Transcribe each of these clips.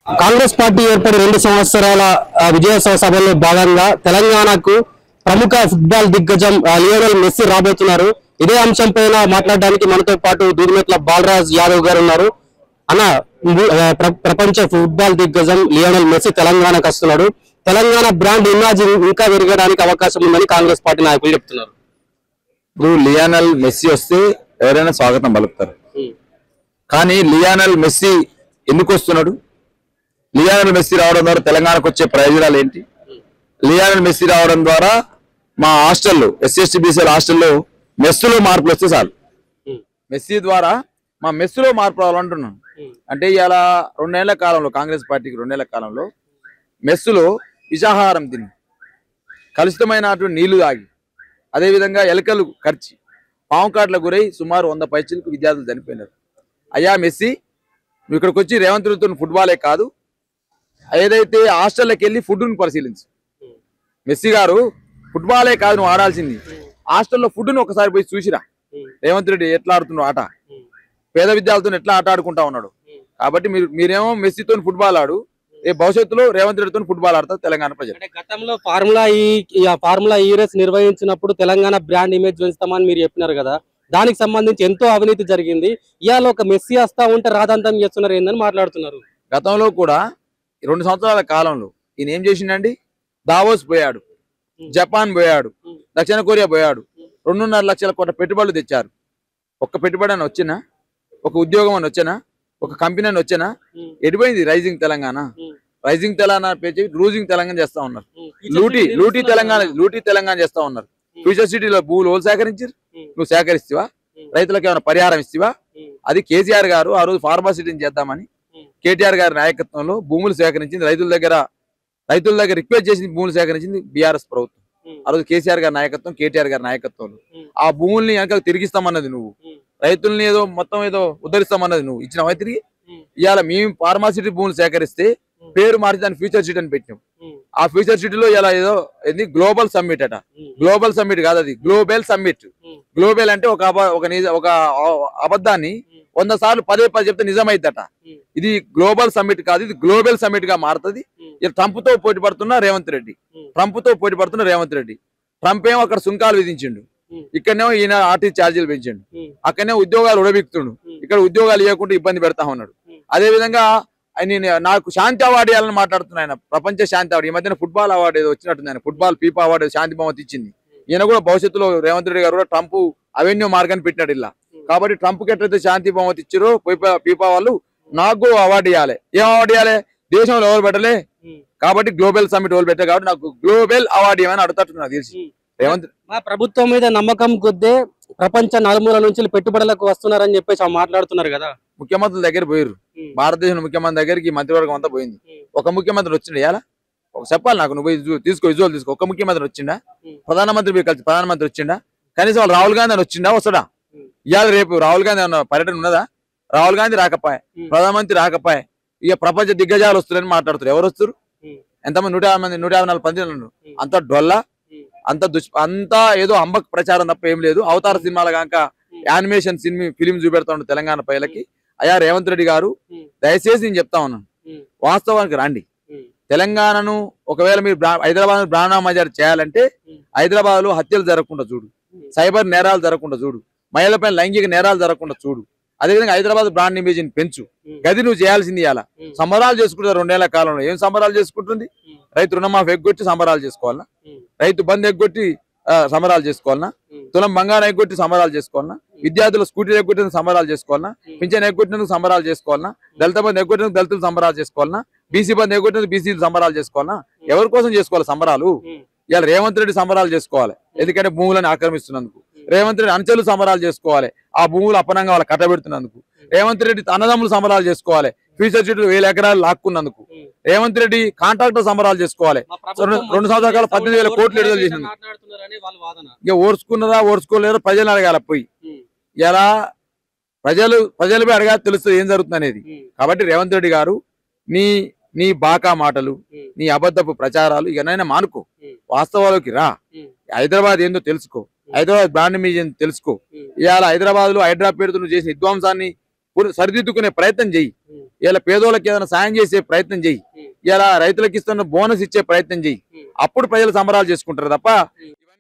Congress party ఏర్పడి 2 సంవత్సరాల విజయోత్సవ సభలో భాగంగా తెలంగాణకు ప్రముఖ ఫుట్బాల్ దిగ్గజం లియోనెల్ మెస్సీ రాబోతున్నారు. ఇదే అంశం పైన మాట్లాడడానికి మనతో పాటు దూదిమెట్ల బాలరాజ్ యాదవ్ గారు ఉన్నారు. అన్న, ప్రపంచ ఫుట్బాల్ దిగ్గజం లియోనెల్ మెస్సీ తెలంగాణకు వస్తున్నాడు. తెలంగాణ బ్రాండ్ ఇమేజ్ ఇంకా పెరగడానికి అవకాశం ఉందని కాంగ్రెస్ పార్టీ నాయకులు చెప్తున్నారు. ఇప్పుడు లియోనెల్ మెస్సీ వస్తే ఎవరైనా స్వాగతం పలుకుతారు. కానీ లియోనెల్ మెస్సీ ఎందుకు వస్తున్నాడు? లియోనెల్ మెస్సీ రావడం ద్వారా తెలంగాణకు వచ్చే ప్రయోజనాలు ఏంటి? లియోనెల్ మెస్సీ రావడం ద్వారా మా హాస్టల్లో ఎస్సీ బీసీల హాస్టల్లో మెస్సులో మార్పులు వస్తే చాలు. మెస్సీ ద్వారా మా మెస్సులో మార్పు రావాలంటున్నాను. అంటే ఇలా 2 ఏళ్ల కాలంలో కాంగ్రెస్ పార్టీకి 2 ఏళ్ల కాలంలో మెస్సులో విషాహారం తిని కలుషితమైనటువంటి నీళ్లు తాగి అదేవిధంగా ఎలకలు ఖర్చి పాము కాట్ల గురై సుమారు 100 పైచలకు విద్యార్థులు చనిపోయినారు. అయ్యా మెస్సీ, నువ్వు ఇక్కడికి వచ్చి రేవంత్ రెడ్డితో ఫుట్బాలే కాదు, ఏదైతే హాస్టల్లోకి వెళ్ళి ఫుడ్ను పరిశీలించు. మెస్సీ గారు, ఫుట్బాలే కాదు నువ్వు ఆడాల్సింది, హాస్టల్లో ఫుడ్ను ఒకసారి పోయి చూసిరా. రేవంత్ రెడ్డి ఎట్లా ఆడుతున్నావు ఆట, పేద విద్యార్థులను ఎట్లా ఆట ఆడుకుంటా ఉన్నాడు. కాబట్టి మీరేమో మెస్సీతో ఫుట్బాల్ ఆడు, భవిష్యత్తులో రేవంత్ రెడ్డితో ఫుట్బాల్ ఆడతారు తెలంగాణ ప్రజలు. గతంలో ఫార్ములా ఈ రేస్ నిర్వహించినప్పుడు తెలంగాణ బ్రాండ్ ఇమేజ్ పెంచుతామని మీరు చెప్పినారు కదా, దానికి సంబంధించి ఎంతో అవినీతి జరిగింది. ఇవాళ ఒక మెస్సీ వస్తా ఉంటే రాదంతం చేస్తున్నారు ఏందని మాట్లాడుతున్నారు. గతంలో కూడా 2 సంవత్సరాల కాలంలో ఈయన ఏం చేసిండండి? దావోస్ పోయాడు, జపాన్ పోయాడు, దక్షిణ కొరియా పోయాడు, 2.5 లక్షల కోట్ల పెట్టుబడులు తెచ్చారు. ఒక్క పెట్టుబడి అని వచ్చినా, ఒక ఉద్యోగం అని వచ్చినా, ఒక కంపెనీ అని వచ్చినా, ఎడిపోయింది రైజింగ్ తెలంగాణ. రైజింగ్ తెలంగాణ పేరు లూజింగ్ తెలంగాణ చేస్తా ఉన్నారు. లూటీ తెలంగాణ చేస్తా ఉన్నారు. ఫ్యూచర్ సిటీలో భూములు ఓలు సేకరించారు, నువ్వు సేకరిస్తావా? రైతులకు ఏమైనా పరిహారం ఇస్తావా? అది కేసీఆర్ గారు ఆ రోజు ఫార్మాసిటీని చేద్దామని కేటీఆర్ గారి నాయకత్వంలో భూములు సేకరించింది. రైతుల దగ్గర రిక్వెస్ట్ చేసింది, భూములు సేకరించింది బీఆర్ఎస్ ప్రభుత్వం. ఆ రోజు కేసీఆర్ గారి నాయకత్వం, కేటీఆర్ గారి నాయకత్వంలో ఆ భూముల్ని వెనక తిరిగిస్తామన్నది నువ్వు. రైతుల్ని మొత్తం ఉద్ధరిస్తామన్నది నువ్వు. ఇచ్చినవా తిరిగి? ఇవాళ మేము ఫార్మాసిటీ భూములు సేకరిస్తే పేరు మార్చి దాన్ని ఫ్యూచర్ సిటీ అని పెట్టినాం. ఆ ఫ్యూచర్ సిటీలో ఇలా ఏది గ్లోబల్ సమ్మిట్ అట. గ్లోబల్ సమ్మిట్ కాదు, అది గ్లోబల్ సమ్మిట్. గ్లోబల్ అంటే ఒక అబద్ధాన్ని 100 సార్లు పదే చెప్తే నిజమైద్దట. ఇది గ్లోబల్ సమ్మిట్ కాదు, ఇది గ్లోబల్ సమ్మిట్ గా మారుతుంది. ట్రంప్ తో పోటీ పడుతున్న రేవంత్ రెడ్డి, ట్రంప్ ఏమో అక్కడ సుంకాలు విధించిండు, ఇక్కడనేమో ఈయన ఆర్టీ ఛార్జీలు పెంచిండు, అక్కడనే ఉద్యోగాలు ఉడబిక్తుండు, ఇక్కడ ఉద్యోగాలు ఇవ్వకుండా ఇబ్బంది పెడతా ఉన్నాడు. అదే విధంగా నాకు శాంతి అవార్డు ఇవ్వాలని మాట్లాడుతున్నా ఆయన. ప్రపంచ శాంతి అవార్డు, ఈ మధ్యన ఫుట్బాల్ అవార్డు ఏదో వచ్చినట్టుంది, ఆయన ఫుట్బాల్ పీపా అవార్డు శాంతి బహుమతి ఇచ్చింది. ఈయన కూడా భవిష్యత్తులో రేవంత్ రెడ్డి గారు కూడా ట్రంప్ అవెన్యూ మార్గాన్ని పెట్టినాడు ఇలా. కాబట్టి ట్రంప్ కి ఎట్లయితే శాంతి బహుమతి ఇచ్చారో పీపా వాళ్ళు నాకు అవార్డు ఇవ్వాలి. ఏం అవార్డు ఇవ్వాలి? దేశంలో ఎవరు పెట్టలే కాబట్టి గ్లోబల్ సమ్మిట్ ఎవరు పెట్టారు కాబట్టి నాకు గ్లోబల్ అవార్డు ఏమైనా అడుగుతాడు నాకు తెలిసి. రేవంత్ మా ప్రభుత్వం మీద నమ్మకం కొద్దే ప్రపంచ నలుమూల నుంచి పెట్టుబడులకు వస్తున్నారని చెప్పేసి మాట్లాడుతున్నారు కదా. ముఖ్యమంత్రుల దగ్గర పోయారు, భారతదేశం ముఖ్యమంత్రి దగ్గరికి మంత్రివర్గం అంతా పోయింది. ఒక ముఖ్యమంత్రి వచ్చిండు ఇవాళ, ఒక చెప్పాలి నాకు, నువ్వు విజువల్ తీసుకో. ఒక ముఖ్యమంత్రి వచ్చిండా? ప్రధానమంత్రి కలిసి ప్రధానమంత్రి వచ్చిండా? కనీసం వాళ్ళు రాహుల్ గాంధీ అని వచ్చిండా? వస్తాడా? ఇవాళ రేపు రాహుల్ గాంధీ అన్న పర్యటన ఉన్నదా? రాహుల్ గాంధీ రాకపోయా, ప్రధానమంత్రి రాకపోయా, ఇక ప్రపంచ దిగ్గజాలు వస్తున్నారని మాట్లాడుతారు. ఎవరు వస్తారు? ఎంతమంది? 154 మంది. అంత డొల్లా, అంతా ఏదో అంబక్ ప్రచారం తప్ప ఏం లేదు. అవతార సినిమాల కాక యానిమేషన్ ఫిలిం చూపెడతా తెలంగాణ ప్రజలకి. అయ్యా రేవంత్ రెడ్డి గారు, దయచేసి నేను చెప్తా ఉన్నాను, వాస్తవానికి రండి. తెలంగాణను ఒకవేళ మీరు హైదరాబాద్ బ్రాహ్మణ చేయాలంటే హైదరాబాద్ లో హత్యలు జరగకుండా చూడు, సైబర్ నేరాలు జరగకుండా చూడు, మహిళలపైన లైంగిక నేరాలు జరగకుండా చూడు. అదేవిధంగా హైదరాబాద్ బ్రాండ్ ఇమేజ్ పెంచు. గది నువ్వు చేయాల్సింది. ఇలా సంబరాలు చేసుకుంటారు 2 ఏళ్ల కాలంలో. ఏం సంబరాలు చేసుకుంటుంది? రైతు రుణమాఫీ ఎగ్గొట్టి సంబరాలు చేసుకోవాలన్నా? రైతు బంద్ ఎగ్గొట్టి సంబరాలు చేసుకోవాలన్నా? తులం బంగారం ఎగ్గొట్టి సంబరాలు చేసుకోవాలన్నా? విద్యార్థులు స్కూటీలు ఎగ్గొట్టిన సంబరాలు చేసుకోవాలన్నా? పింఛన్ ఎగ్గొట్టినందుకు సంబరాలు చేసుకోవాలన్నా? దళిత బంధు ఎగ్గొట్టినందుకు దళితులు సంబరాలు చేసుకోవాలన్నా? బీసీ బంధు ఎగ్గొట్టినందుకు బీసీలు సంబరాలు చేసుకోవాలన్నా? ఎవరి కోసం చేసుకోవాలి సంబరాలు? ఇవాళ రేవంత్ రెడ్డి సంబరాలు చేసుకోవాలి, ఎందుకంటే భూములను ఆక్రమిస్తున్నందుకు. రేవంత్ రెడ్డి అనుచరులు సంబరాలు చేసుకోవాలి, ఆ భూములు అపనంగా వాళ్ళు కట్టబెడుతున్నందుకు. రేవంత్ రెడ్డి అన్నదమ్ములు సంబరాలు చేసుకోవాలి, ఫ్యూచర్ సిటీలు 1000 ఎకరాలు లాక్కున్నందుకు. రేవంత్ రెడ్డి కాంట్రాక్టర్ సంబరాలు చేసుకోవాలి, 2 సంవత్సరాల 18,000 కోట్లు విడుదల చేసింది. ఇక ఓర్చుకోలేదో ప్రజలు అడగాల పోయి. ఇలా ప్రజలపై అడగాలి, తెలుస్తుంది ఏం జరుగుతుంది అనేది. కాబట్టి రేవంత్ రెడ్డి గారు, నీ బాకా మాటలు, నీ అబద్ధపు ప్రచారాలు ఇకనైనా మానుకో, వాస్తవాలకి రా. హైదరాబాద్ ఏందో తెలుసుకో, హైదరాబాద్ బ్రాండ్ ఇమేజ్ తెలుసుకో. ఇవాళ హైదరాబాద్ లో హైడ్రా పేరుతో చేసిన విధ్వంసాన్ని సరిదిద్దుకునే ప్రయత్నం చెయ్యి. ఇలా పేదోళ్ళకి ఏదైనా సాయం చేసే ప్రయత్నం చెయ్యి. ఇలా రైతులకు ఇస్తున్న బోనస్ ఇచ్చే ప్రయత్నం చెయ్యి. అప్పుడు ప్రజలు సంబరాలు చేసుకుంటారు తప్ప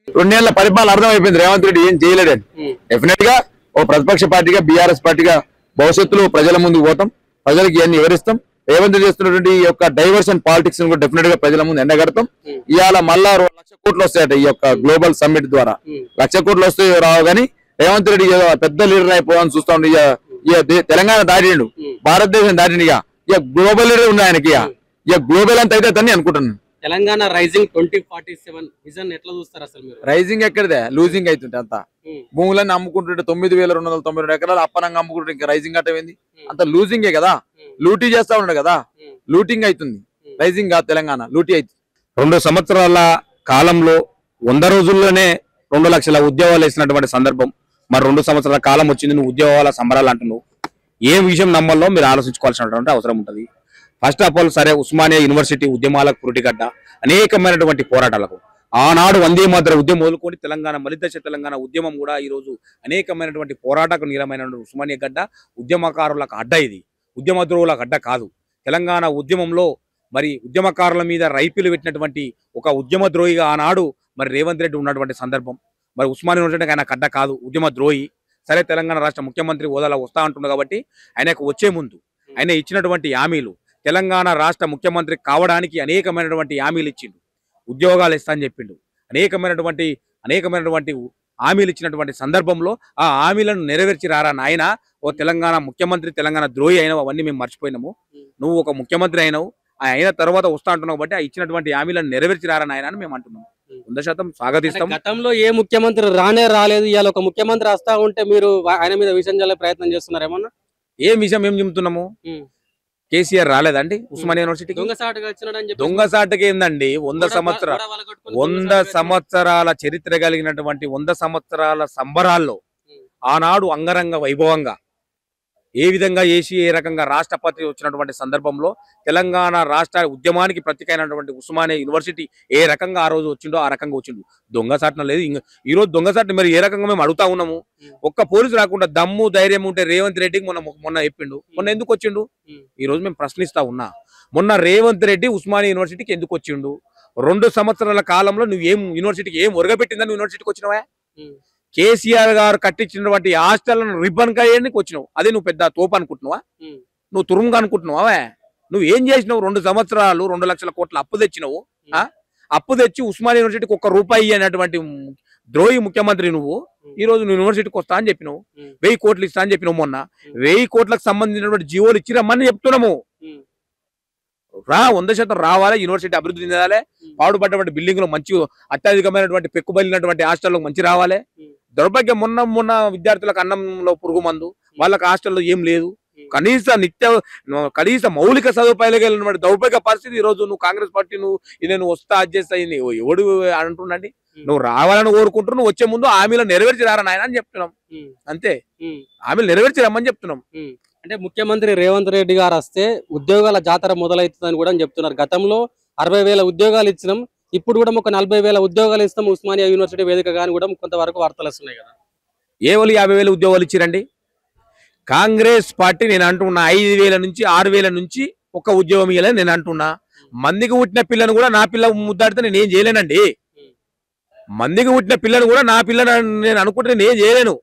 2 ఏళ్ల పరిపాలన అర్థమైపోయింది రేవంత్ రెడ్డి ఏం చేయలేడని. డెఫినెట్ గా ఓ ప్రతిపక్ష పార్టీగా బీఆర్ఎస్ పార్టీగా భవిష్యత్తులో ప్రజల ముందుకు పోతాం, ప్రజలకు ఇవన్నీ వివరిస్తాం. రేవంత్ రెడ్డి చేస్తున్నటువంటి ఈ యొక్క డైవర్షన్ పాలిటిక్స్ కూడా డెఫినెట్ గా ప్రజల ముందు ఎండగడతాం. ఇవాళ మళ్ళా 1 లక్ష కోట్లు వస్తాయట ఈ యొక్క గ్లోబల్ సమ్మిట్ ద్వారా. 1 లక్ష కోట్లు వస్తే రావు కానీ రేవంత్ రెడ్డి పెద్ద లీడర్ అయిపోవాలని చూస్తా ఉండి తెలంగాణ దాటిండు, భారతదేశం దాటిండు. ఇక గ్లోబల్ లీడర్ ఉంది ఆయనకి. ఇక గ్లోబల్ అంత అయితే అని అనుకుంటున్నాను. తెలంగాణ రైజింగ్ 2047 విజన్ ఎట్లా చూస్తారు అసలు మీరు? రైజింగ్ ఎక్కడిదే, లూజింగ్ అవుతుంటే అంతా భూములన్నీ అమ్ముకుంటుంటే 9,292 ఎకరాలు అప్పనంగా అమ్ముకుంటుంటే ఇంకా రైజింగ్ అట్టమైంది. అంత లూజింగే కదా, లూటీ చేస్తా ఉన్నాడు కదా, లూటింగ్ అవుతుంది. రైజింగ్ కాదు, తెలంగాణ లూటీ అవుతుంది. 2 సంవత్సరాల కాలంలో 100 రోజుల్లోనే 2 లక్షల ఉద్యోగాలు వేసినటువంటి సందర్భం. మరి 2 సంవత్సరాల కాలం వచ్చింది, నువ్వు ఉద్యోగాల సంబరాలు అంటున్నావు. ఏ విషయం నమ్మల్లో మీరు ఆలోచించుకోవాల్సినటువంటి అవసరం ఉంటుంది. ఫస్ట్ ఆఫ్ ఆల్ సరే, ఉస్మానియా యూనివర్సిటీ ఉద్యమాలకు పురిటిగడ్డ, అనేకమైనటువంటి పోరాటాలకు ఆనాడు వందే మాతర ఉద్యమం మొదలుకొని తెలంగాణ మలిదశ తెలంగాణ ఉద్యమం కూడా ఈ రోజు అనేకమైనటువంటి పోరాటకు నీలమైన ఉస్మానియా గడ్డ, ఉద్యమకారులకు అడ్డ. ఇది ఉద్యమద్రోహులకు అడ్డ కాదు. తెలంగాణ ఉద్యమంలో మరి ఉద్యమకారుల మీద రైఫిల్ పెట్టినటువంటి ఒక ఉద్యమద్రోహిగా ఆనాడు మరి రేవంత్ రెడ్డి ఉన్నటువంటి సందర్భం. మరి ఉస్మానియా యూనివర్సిటీకి ఆయన అడ్డ కాదు, ఉద్యమద్రోహి. సరే, తెలంగాణ రాష్ట్ర ముఖ్యమంత్రి హోదాలో వస్తా అంటున్నాడు కాబట్టి ఆయనకు వచ్చే ముందు ఆయన ఇచ్చినటువంటి హామీలు, తెలంగాణ రాష్ట్ర ముఖ్యమంత్రి కావడానికి అనేకమైనటువంటి హామీలు ఇచ్చిండు. ఉద్యోగాలు ఇస్తా అని చెప్పిండు. అనేకమైనటువంటి హామీలు ఇచ్చినటువంటి సందర్భంలో ఆ హామీలను నెరవేర్చి రారా నాయన. ఓ తెలంగాణ ముఖ్యమంత్రి, తెలంగాణ ద్రోహి అయినావు, అవన్నీ మేము మర్చిపోయినాము. నువ్వు ఒక ముఖ్యమంత్రి అయినావు, అయిన తర్వాత వస్తా అంటున్నావు కాబట్టి ఆ ఇచ్చినటువంటి హామీలను నెరవేర్చి రారా నాయన అని మేము అంటున్నాం. 100% స్వాగతిస్తాం. గతంలో ఏ ముఖ్యమంత్రి రాలేదు, ఇవాళ ఒక ముఖ్యమంత్రి వస్తా ఉంటే మీరు ఆయన మీద విషయం చల్లే ప్రయత్నం చేస్తున్నారు ఏమన్నా? ఏం విషయం ఏం చెబుతున్నాము? కేసీఆర్ రాలేదండి ఉస్మానియా యూనివర్సిటీకి? దొంగసాటుకి ఏందండి? 100 సంవత్సరాల చరిత్ర కలిగినటువంటి 100 సంవత్సరాల సంబరాల్లో ఆనాడు అంగరంగ వైభవంగా ఏ విధంగా ఏ రకంగా రాష్ట్రపతి వచ్చినటువంటి సందర్భంలో తెలంగాణ రాష్ట్ర ఉద్యమానికి ప్రతీకైనటువంటి ఉస్మానియా యూనివర్సిటీ ఏ రకంగా ఆ రోజు వచ్చిండో ఆ రకంగా వచ్చిండు. దొంగసాటున లేదు. ఈ రోజు దొంగసాటున మరి ఏ రకంగా మేము అడుగుతా ఉన్నాము. ఒక్క పోలీసు రాకుండా దమ్ము ధైర్యం ఉంటే రేవంత్ రెడ్డికి మొన్న చెప్పిండు. మొన్న ఎందుకు వచ్చిండు? ఈ రోజు మేము ప్రశ్నిస్తా ఉన్నా. మొన్న రేవంత్ రెడ్డి ఉస్మానియా యూనివర్సిటీకి ఎందుకు వచ్చిండు? 2 సంవత్సరాల కాలంలో నువ్వు ఏం యూనివర్సిటీకి ఏం ఒరగబెట్టిందని యూనివర్సిటీకి వచ్చినవా? కేసీఆర్ గారు కట్టించినటువంటి హాస్టల్ను రిబ్బన్ కాయడానికి వచ్చినావు. అదే నువ్వు పెద్ద తోపు అనుకుంటున్నావా? నువ్వు తురుముగా అనుకుంటున్నావా? నువ్వు ఏం చేసినావు? 2 సంవత్సరాలు 2 లక్షల కోట్ల అప్పు తెచ్చినావు. అప్పు తెచ్చి ఉస్మానియా యూనివర్సిటీకి 1 రూపాయి అనేటువంటి ద్రోహి ముఖ్యమంత్రి నువ్వు. ఈ రోజు నువ్వు యూనివర్సిటీకి వస్తా అని చెప్పినావు, 1000 కోట్లు ఇస్తా అని చెప్పినావు. మొన్న 1000 కోట్లకు సంబంధించినటువంటి జీవోలు ఇచ్చిరమ్మని చెప్తున్నాము. 100% రావాలి, యూనివర్సిటీ అభివృద్ధి చెందాలి, పాడుపడ్డటువంటి బిల్డింగ్లు మంచి అత్యధికమైనటువంటి పెక్కుబడినటువంటి హాస్టల్లో మంచి రావాలి. దౌర్భాగ్యం మొన్న విద్యార్థులకు అన్నంలో పురుగు మందు, వాళ్ళకి హాస్టల్లో ఏం లేదు. కనీస మౌలిక సదుపాయాలు కలిగినటువంటి దౌర్భాగ్య పరిస్థితి. ఈ రోజు నువ్వు కాంగ్రెస్ పార్టీ నువ్వు వస్తా అది చేస్తా ఎవడు అంటుండండి? నువ్వు రావాలని కోరుకుంటున్నావు, నువ్వు వచ్చే ముందు హామీలు నెరవేర్చి రారా నాయన అని చెప్తున్నాం. అంతే, హామీలు నెరవేర్చి రమ్మని చెప్తున్నాం. అంటే ముఖ్యమంత్రి రేవంత్ రెడ్డి గారు వస్తే ఉద్యోగాల జాతర మొదలవుతుందని కూడా చెప్తున్నారు. గతంలో 60,000 ఉద్యోగాలు ఇచ్చినాం, ఇప్పుడు కూడా ఒక 40,000 ఉద్యోగాలు ఇస్తాం ఉస్మానియా యూనివర్సిటీ వేదికగా అని కూడా కొంతవరకు వార్తలు వస్తున్నాయి కదా. ఏవలు 50,000 ఉద్యోగాలు ఇచ్చిరండి? కాంగ్రెస్ పార్టీ నేను అంటున్నా 5,000 నుంచి 6,000 నుంచి ఒక ఉద్యోగం ఇవ్వలేదు నేను అంటున్నా. మందికి పుట్టిన పిల్లను కూడా నా పిల్ల ముద్దాడితే నేను ఏం చేయలేనండి. మందికి పుట్టిన పిల్లను కూడా నా పిల్లని నేను అనుకుంటే నేను ఏం చేయలేను.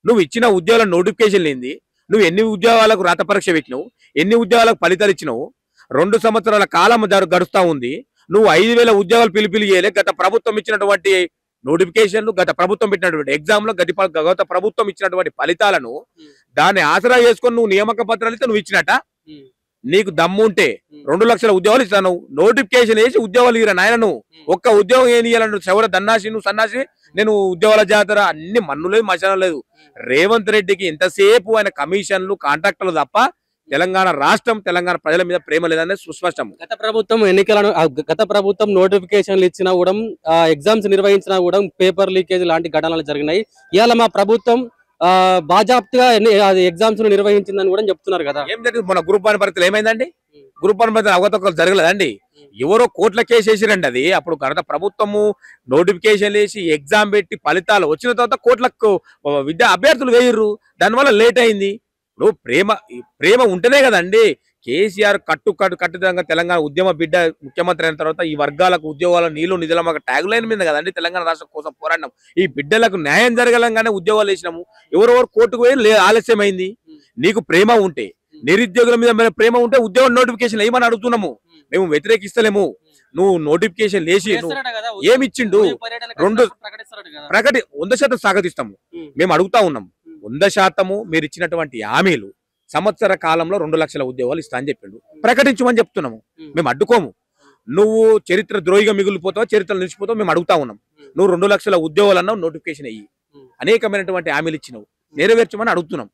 నువ్వు ఇచ్చిన ఉద్యోగాల నోటిఫికేషన్ లేనిది, నువ్వు ఎన్ని ఉద్యోగాలకు రాత పరీక్ష పెట్టినావు, ఎన్ని ఉద్యోగాలకు ఫలితాలు ఇచ్చినావు? 2 సంవత్సరాల కాలం గడుస్తా ఉంది. నువ్వు 5,000 ఉద్యోగాలు పిలిపిలియలే. గత ప్రభుత్వం ఇచ్చినటువంటి నోటిఫికేషన్లు, గత ప్రభుత్వం పెట్టినటువంటి ఎగ్జామ్లు, గత ప్రభుత్వం ఇచ్చినటువంటి ఫలితాలను దాన్ని ఆసరా చేసుకొని నువ్వు నియామక పత్రాలు ఇస్తే నువ్వు ఇచ్చినట్ట? నీకు దమ్ము ఉంటే 2 లక్షల ఉద్యోగాలు ఇస్తాను, నోటిఫికేషన్ వేసి ఉద్యోగాలు ఇరా నాయన. నువ్వు ఒక్క ఉద్యోగం ఏం ఇవ్వాలను? చెవర దన్నాసి నువ్వు సన్నాసి, నేను ఉద్యోగాల జాతర అన్ని మన్నులేదు మశానం లేదు. రేవంత్ రెడ్డికి ఎంతసేపు ఆయన కమిషన్లు కాంట్రాక్టర్లు తప్ప తెలంగాణ రాష్ట్రం తెలంగాణ ప్రజల మీద ప్రేమ లేదనేది సుస్పష్టం. గత ప్రభుత్వం నోటిఫికేషన్లు ఇచ్చినా కూడా, ఎగ్జామ్స్ నిర్వహించినా కూడా పేపర్ లీకేజ్ లాంటి ఘటనలు జరిగినాయి. ఇవాళ మా ప్రభుత్వం బాజాప్తిగా ఎగ్జామ్స్ నిర్వహించిందని కూడా చెప్తున్నారు కదా. ఏం జరిగింది? మన గ్రూప్ 1 పరీక్షలు ఏమైందండి? గ్రూప్ 1 పరీక్షలు అవకతవకలు జరగలేదండి. ఎవరో కోట్ల కేసు వేసిరండి. అది అప్పుడు గత ప్రభుత్వము నోటిఫికేషన్ వేసి ఎగ్జామ్ పెట్టి ఫలితాలు వచ్చిన తర్వాత కోట్లకు అభ్యర్థులు వేయరు. దానివల్ల లేట్ అయింది. ఇప్పుడు ప్రేమ ఉంటేనే కదండి కేసీఆర్ కట్టుదంగా తెలంగాణ ఉద్యమ బిడ్డ ముఖ్యమంత్రి అయిన తర్వాత ఈ వర్గాలకు ఉద్యోగాల నీళ్లు నిధుల మాకు ట్యాగ్ లైన్ మీద కదండి తెలంగాణ రాష్ట్రం కోసం పోరాడినాం. ఈ బిడ్డలకు న్యాయం జరగలంగానే ఉద్యోగాలు వేసినాము. ఎవరెవరు కోర్టుకు పోయి ఆలస్యమైంది. నీకు ప్రేమ ఉంటే, నిరుద్యోగుల మీద ప్రేమ ఉంటే ఉద్యోగ నోటిఫికేషన్ ఏమని అడుగుతున్నాము. మేము వ్యతిరేకిస్తలేము. నువ్వు నోటిఫికేషన్ లేచి ఏమిచ్చిండు 100% స్వాగతిస్తాము. మేము అడుగుతా ఉన్నాము 100% మీరు ఇచ్చినటువంటి హామీలు సంవత్సర కాలంలో 2 లక్షల ఉద్యోగాలు ఇస్తా అని చెప్పిండు. ప్రకటించమని చెప్తున్నాము. మేము అడ్డుకోము. నువ్వు చరిత్ర ద్రోహిగా మిగిలిపోతావు, చరిత్ర నిలిచిపోతావు. మేము అడుగుతా ఉన్నాం. నువ్వు 2 లక్షల ఉద్యోగాలు అన్నావు, నోటిఫికేషన్ అయ్యి అనేకమైనటువంటి హామీలు ఇచ్చినావు, నెరవేర్చమని అడుగుతున్నాం.